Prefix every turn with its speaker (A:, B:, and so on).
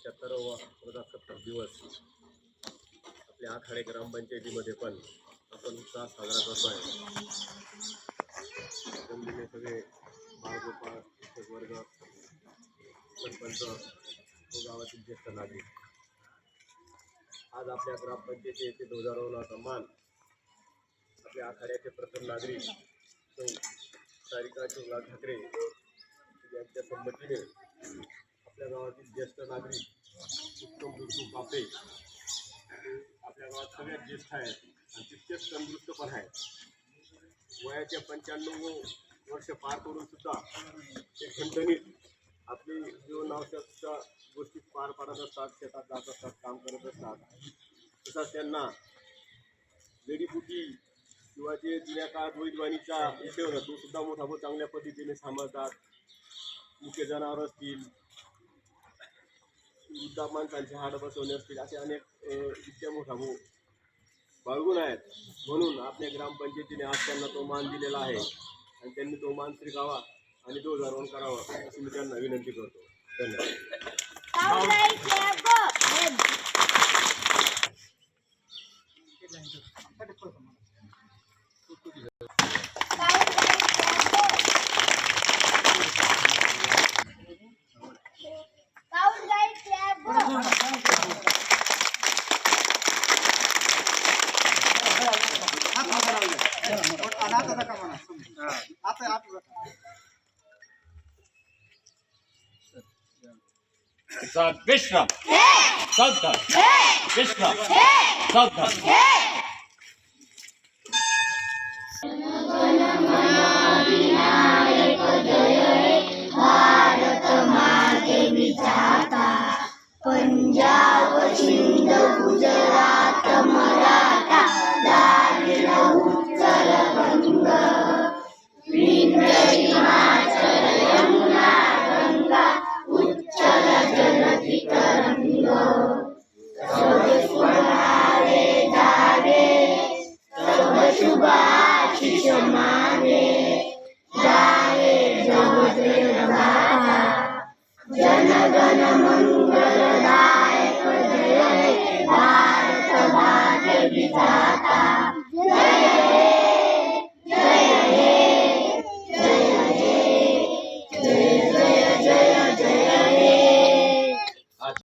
A: 77वा प्रजासत्ताक दिवस आपल्या आखाडे ग्रामपंचायतीमध्ये पण आपण उत्साह साजरा करतो आहे. जमलेले सगळे बाळगोपाळ शिक्षक वर्ग, सरपंच व गावातील ज्येष्ठ नागरिक, आज आपल्या ग्रामपंचायती येथे ध्वजारोहणाचा मान आपल्या आखाड्याचे प्रथम नागरिक सौ सारिका शिवलाल ठाकरे यांच्या संमतीने आपल्या गावातील ज्येष्ठ नागरिक उत्तम बिरजू कापे आपल्या गावात सगळ्यात ज्येष्ठ आहेत आणि तितकेच तंदुरुस्त पण आहेत. वयाच्या 95 वर्ष पार करून सुद्धा ते खंडणीत आपली जीवनावश्यक गोष्टी पार पाडत असतात, शेतात जात असतात, काम करत असतात. तसाच त्यांना जडीबुटी किंवा जे जुन्या काळात वैद्यवानीचा विषय होता तो सुद्धा मोठा भाऊ चांगल्या पद्धतीने सांभाळतात. मुख्य जनावर असतील, वृद्ध माणसांचे हाड बसवणे असतील, असे अनेक विद्या मोठा भाऊ बाळगून आहेत. म्हणून आपल्या ग्रामपंचायतीने आज त्यांना तो मान दिलेला आहे आणि त्यांनी तो मान स्वीकारावा आणि ध्वजारोहण करावा अशी मी त्यांना विनंती करतो. धन्यवाद.
B: विश्राम सावधान, विश्राम सावधान.
C: पंजाब सिंध गुजरात मराठा द्राविड उत्कल बंग विंध्य हिमाचल यमुना गंगा उच्चल जलधि तरंग सब स्वभावे जागे सब शुभाशिष मागे जागे जग जय गाथा जन गण मंगलदायक जय भारत भाग्य विधाता.